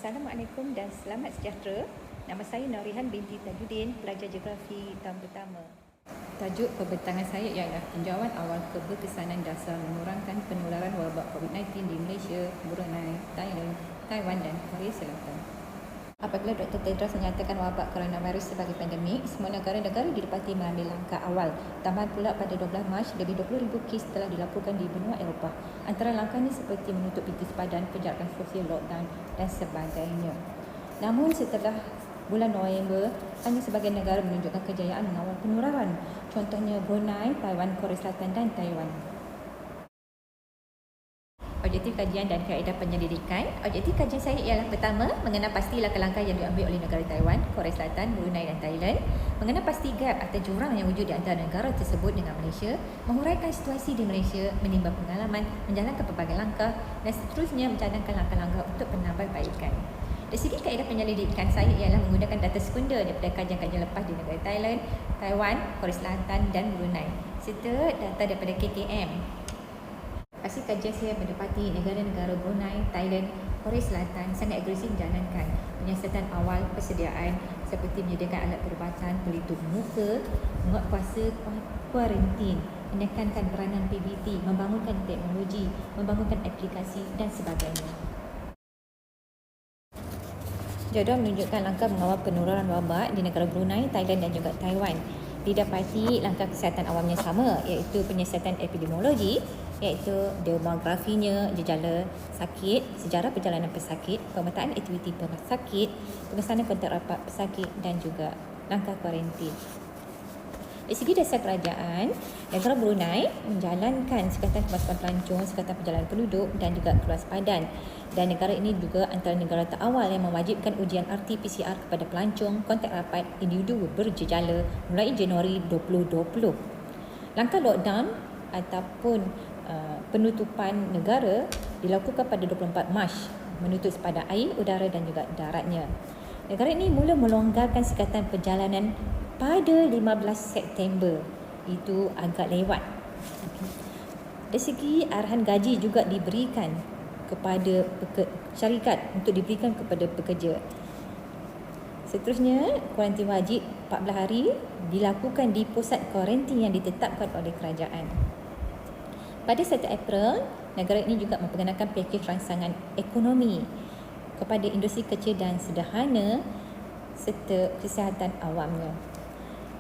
Assalamualaikum dan selamat sejahtera. Nama saya Norihan binti Tajuddin, pelajar geografi tahun pertama. Tajuk pembentangan saya ialah tinjauan awal keberkesanan dasar mengurangkan penularan wabak COVID-19 di Malaysia, Brunei, Thailand, Taiwan dan Korea Selatan. Apabila Dr. Tedros menyatakan wabak coronavirus sebagai pandemik, semua negara-negara didapati mengambil langkah awal. Tambahan pula pada 12 Mac, lebih 20,000 kes telah dilaporkan di benua Eropah. Antara langkahnya seperti menutup pintu sepadan, penjarakan sosial, lockdown dan sebagainya. Namun setelah bulan November, hanya sebahagian negara menunjukkan kejayaan mengawal penularan. Contohnya Brunei, Taiwan, Korea Selatan dan Taiwan. Objektif kajian dan kaedah penyelidikan. Objektif kajian saya ialah pertama, mengenal pasti langkah-langkah yang diambil oleh negara Taiwan, Korea Selatan, Brunei dan Thailand. Mengenal pasti gap atau jurang yang wujud di antara negara tersebut dengan Malaysia. Menguraikan situasi di Malaysia, menimbang pengalaman, menjalankan pelbagai langkah dan seterusnya mencadangkan langkah-langkah untuk penambahbaikan. Dari segi kaedah penyelidikan saya ialah menggunakan data sekunder daripada kajian-kajian lepas di negara Thailand, Taiwan, Korea Selatan dan Brunei serta data daripada KKM. Hasil kajian saya mendapati negara-negara Brunei, Thailand, Korea Selatan sangat agresif menjalankan penyiasatan awal persediaan seperti menyediakan alat perubatan, pelitup muka, menguatkuasa kuarantin, menekankan peranan PBT, membangunkan teknologi, membangunkan aplikasi dan sebagainya. Jadual menunjukkan langkah mengawal penularan wabak di negara Brunei, Thailand dan juga Taiwan. Didapati langkah kesihatan awamnya sama, iaitu penyiasatan epidemiologi, iaitu demografinya, jejala sakit, sejarah perjalanan pesakit, pemetaan aktiviti pesakit, pengesanan kontak rapat pesakit dan juga langkah kuarantin. Dari segi dasar kerajaan, negara Brunei menjalankan sekatan kemasukan pelancong, sekatan perjalanan penduduk dan juga kewaspadaan. Dan negara ini juga antara negara terawal yang mewajibkan ujian RT-PCR kepada pelancong kontak rapat individu berjejala mulai Januari 2020. Langkah lockdown ataupun penutupan negara dilakukan pada 24 Mac, menutup sepadan air, udara dan juga daratnya. Negara ini mula melonggarkan sekatan perjalanan pada 15 September. Itu agak lewat. Dari segi arahan gaji juga diberikan kepada syarikat untuk diberikan kepada pekerja. Seterusnya, kuarantin wajib 14 hari dilakukan di pusat kuarantin yang ditetapkan oleh kerajaan. Pada 1 April, negara ini juga memperkenalkan pakej rangsangan ekonomi kepada industri kecil dan sederhana serta kesihatan awamnya.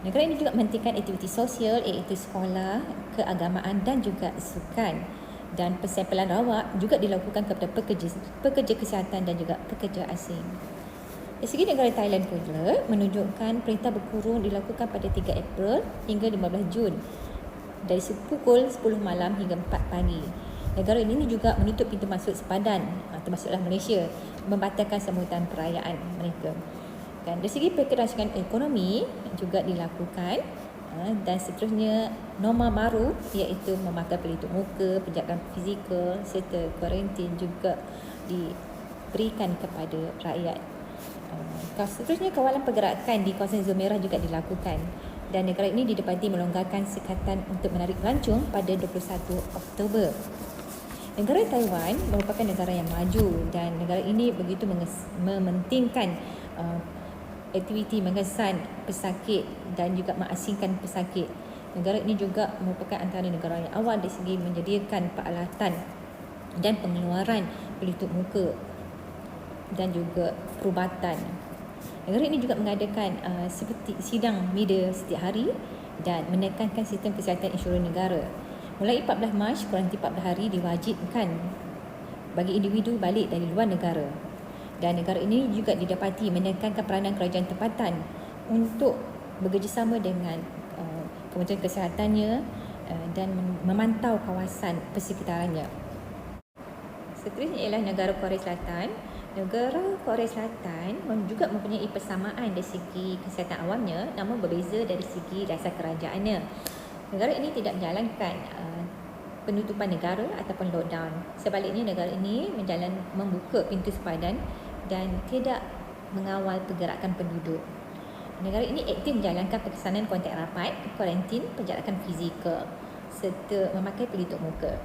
Negara ini juga menghentikan aktiviti sosial iaitu sekolah, keagamaan dan juga sukan. Dan pensampelan rawat juga dilakukan kepada pekerja kesihatan dan juga pekerja asing. Dari segi negara Thailand pula menunjukkan perintah berkurung dilakukan pada 3 April hingga 15 Jun dari pukul 10 malam hingga 4 pagi. Negara ini juga menutup pintu masuk sepadan, termasuklah Malaysia, membatalkan sambutan perayaan mereka. Dan dari segi pakej rangsangan ekonomi juga dilakukan dan seterusnya norma baru iaitu memakai pelitup muka, penjagaan fizikal serta kuarantin juga diberikan kepada rakyat. Seterusnya kawalan pergerakan di kawasan zon merah juga dilakukan dan negara ini didapati melonggarkan sekatan untuk menarik pelancong pada 21 Oktober. Negara Taiwan merupakan negara yang maju dan negara ini begitu mementingkan aktiviti mengesan pesakit dan juga mengasingkan pesakit. Negara ini juga merupakan antara negara yang awal dari segi menyediakan peralatan dan pengeluaran pelitup muka dan juga perubatan. Negara ini juga mengadakan seperti sidang media setiap hari dan menekankan sistem kesihatan insurans negara. Mulai 14 Mac, kuarantin 14 hari diwajibkan bagi individu balik dari luar negara. Dan negara ini juga didapati menekankan peranan kerajaan tempatan untuk bekerjasama dengan Kementerian Kesehatannya dan memantau kawasan persekitarannya. Seterusnya ialah negara Korea Selatan. Negara Korea Selatan juga mempunyai persamaan dari segi kesihatan awamnya, namun berbeza dari segi dasar kerajaannya. Negara ini tidak menjalankan penutupan negara ataupun lockdown. Sebaliknya, negara ini membuka pintu sepadan dan tidak mengawal pergerakan penduduk. Negara ini aktif menjalankan pengesanan kontak rapat, kuarantin, penjarakan fizikal serta memakai pelitup muka.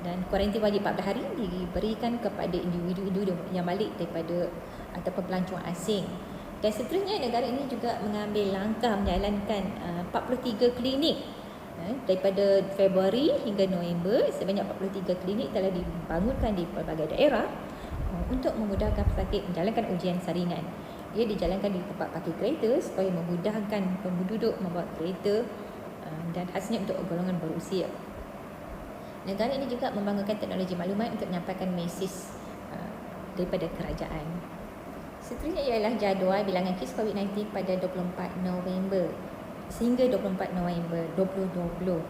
Dan kuarantin wajib 14 hari diberikan kepada individu-individu yang balik daripada ataupun pelancong asing. Dan seterusnya negara ini juga mengambil langkah menjalankan 43 klinik daripada Februari hingga November. Sebanyak 43 klinik telah dibangunkan di pelbagai daerah untuk memudahkan pesakit menjalankan ujian saringan. Ia dijalankan di tempat parkir kereta supaya memudahkan penduduk membawa kereta dan khasnya untuk golongan berusia. Negara ini juga membangunkan teknologi maklumat untuk menyampaikan mesej daripada kerajaan. Seterusnya ialah jadual bilangan kes COVID-19 pada 24 November sehingga 24 November 2020.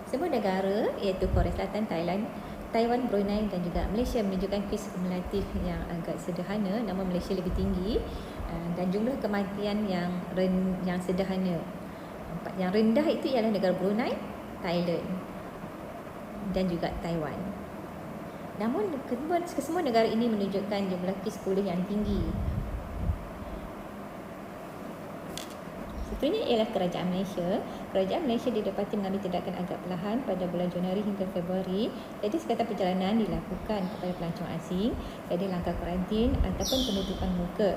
Semua negara iaitu Korea Selatan, Thailand, Taiwan, Brunei dan juga Malaysia menunjukkan kes kumulatif yang agak sederhana, namun Malaysia lebih tinggi dan jumlah kematian yang sederhana. Yang rendah itu ialah negara Brunei, Thailand dan juga Taiwan. Namun kesemua negara ini menunjukkan jumlah kes pulih yang tinggi. Seterusnya ialah kerajaan Malaysia. Kerajaan Malaysia didapati mengambil tindakan agak perlahan pada bulan Januari hingga Februari. Jadi sekadar perjalanan dilakukan kepada pelancong asing, jadi langkah kuarantin ataupun penutupan muka.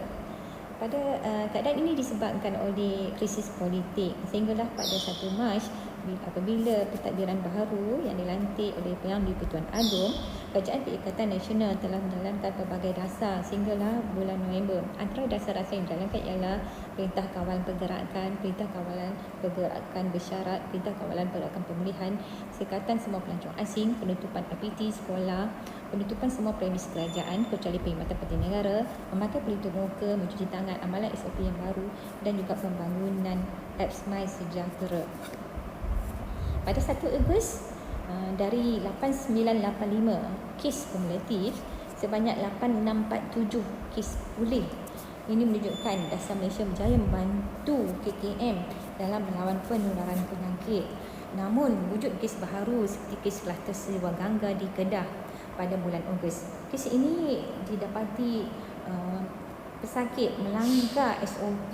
Pada keadaan ini disebabkan oleh krisis politik, sehinggalah pada 1 Mac apabila pentadbiran baharu yang dilantik oleh Yang di-Pertuan Agong, Kerajaan Perikatan Nasional telah menjalankan pelbagai dasar sehinggalah bulan November. Antara dasar-dasar yang dijalankan ialah Perintah Kawalan Pergerakan, Perintah Kawalan Pergerakan Bersyarat, Perintah Kawalan Pergerakan Pemulihan, sekatan semua pelancong asing, penutupan aktiviti sekolah, penutupan semua premis kerajaan kecuali perkhidmatan penting negara, memakai pelitup muka, mencuci tangan, amalan SOP yang baru dan juga pembangunan apps My Sejahtera. Pada 1 Ogos, dari 8985 kes kumulatif, sebanyak 8647 kes pulih. Ini menunjukkan dasar Malaysia berjaya membantu KKM dalam melawan penularan penyakit. Namun, wujud kes baharu seperti kes kluster Sewa Gangga di Kedah pada bulan Ogos. Kes ini didapati pesakit melanggar SOP.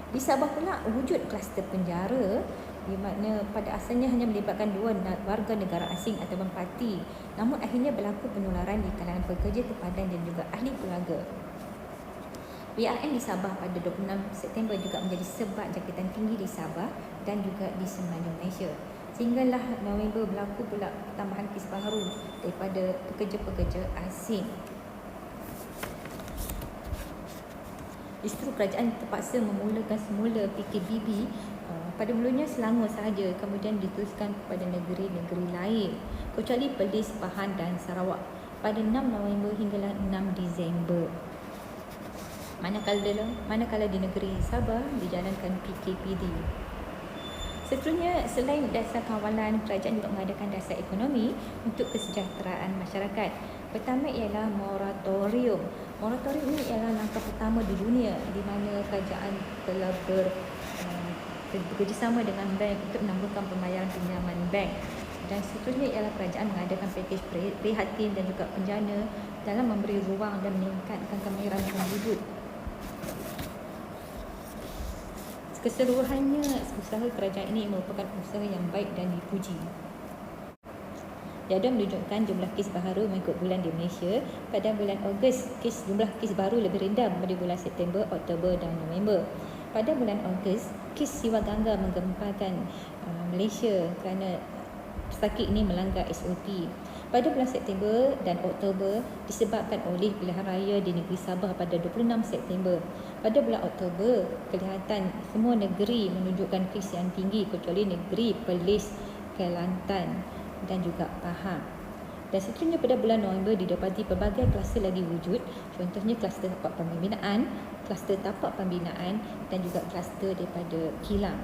Di Sabah pula wujud kluster penjara di mana pada asalnya hanya melibatkan 2 warga negara asing ataupun parti, namun akhirnya berlaku penularan di kalangan pekerja tempatan dan juga ahli keluarga. PRN di Sabah pada 26 September juga menjadi sebab jangkitan tinggi di Sabah dan juga di semenanjung Malaysia. Sehinggalah November berlaku pula tambahan kes baharu daripada pekerja-pekerja asing. Justru kerajaan terpaksa memulakan semula PKBB pada mulanya Selangor sahaja, kemudian diteruskan kepada negeri-negeri lain kecuali Perlis, Pahang dan Sarawak pada 6 November hinggalah 6 Disember. Manakala di negeri Sabah dijalankan PKPD. Seterusnya, selain dasar kawalan, kerajaan juga mengadakan dasar ekonomi untuk kesejahteraan masyarakat. Pertama ialah moratorium. Moratorium ini ialah langkah pertama di dunia di mana kerajaan telah bekerjasama dengan bank untuk menangguhkan pembayaran pinjaman bank. Dan seterusnya ialah kerajaan mengadakan pakej prihatin dan juga penjana dalam memberi ruang dan meningkatkan kemahiran penduduk. Keseluruhannya, usaha kerajaan ini merupakan usaha yang baik dan dipuji. Jadual menunjukkan jumlah kes baharu mengikut bulan di Malaysia. Pada bulan Ogos, jumlah kes baru lebih rendah daripada bulan September, Oktober dan November. Pada bulan Ogos, kes Sewa Gangga menggemparkan Malaysia kerana pesakit ini melanggar SOP. Pada bulan September dan Oktober disebabkan oleh pilihan raya di negeri Sabah pada 26 September. Pada bulan Oktober, kelihatan semua negeri menunjukkan kes yang tinggi kecuali negeri Perlis, Kelantan dan juga Pahang. Dan seterusnya pada bulan November didapati pelbagai kluster lagi wujud, contohnya kluster tapak pembinaan, kluster tapak pembinaan dan juga kluster daripada kilang.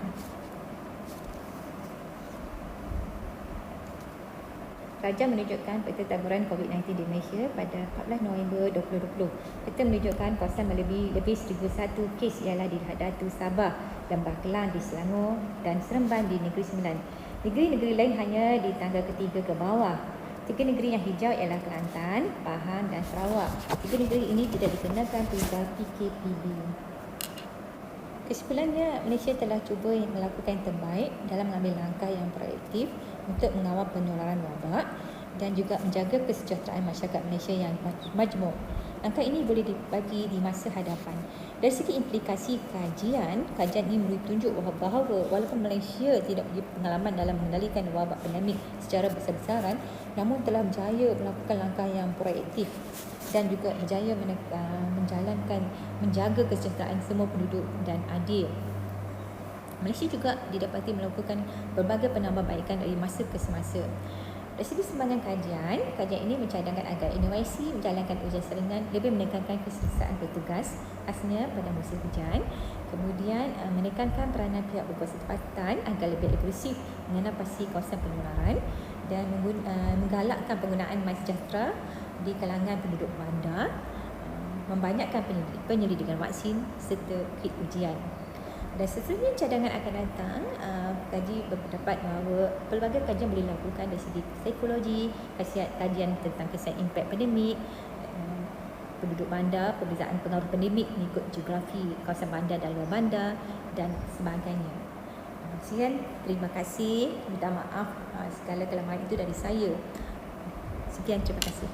Kerajaan menunjukkan peta taburan COVID-19 di Malaysia pada 14 November 2020. Peta menunjukkan kawasan lebih 1,001 kes ialah di Datu Sabah, Lembah Kelang di Selangor dan Seremban di Negeri Sembilan. Negeri-negeri lain hanya di tangga ketiga ke bawah. 3 negeri yang hijau ialah Kelantan, Pahang dan Sarawak. 3 negeri ini tidak dikenakan perintah PKPB. Kesimpulannya, Malaysia telah cuba melakukan yang terbaik dalam mengambil langkah yang proaktif untuk mengawal penularan wabak dan juga menjaga kesejahteraan masyarakat Malaysia yang majmuk. Angka ini boleh dibagi di masa hadapan. Dari segi implikasi kajian ini menunjuk bahawa walaupun Malaysia tidak memiliki pengalaman dalam mengendalikan wabak pandemik secara besar-besaran, namun telah berjaya melakukan langkah yang proaktif dan juga berjaya menjaga kesejahteraan semua penduduk dan adil. Malaysia juga didapati melakukan berbagai penambahbaikan dari masa ke semasa. Dari segi sumbangan kajian ini mencadangkan agar inovasi menjalankan ujian saringan lebih menekankan keselesaan petugas khasnya pada musim hujan, kemudian menekankan peranan pihak berkuasa tempatan agar lebih inklusif mengenai pasti kawasan penularan dan menggalakkan penggunaan MySejahtera di kalangan penduduk bandar, membanyakkan penyelidikan vaksin serta kit ujian. Dan seterusnya cadangan akan datang, kaji berpendapat bahawa pelbagai kajian boleh dilakukan dari segi psikologi, kajian tentang kesan impak pandemik, penduduk bandar, perbezaan pengaruh pandemik mengikut geografi kawasan bandar dan luar bandar dan sebagainya. Sekian, terima kasih. Minta maaf segala kelemahan itu dari saya. Sekian, terima kasih.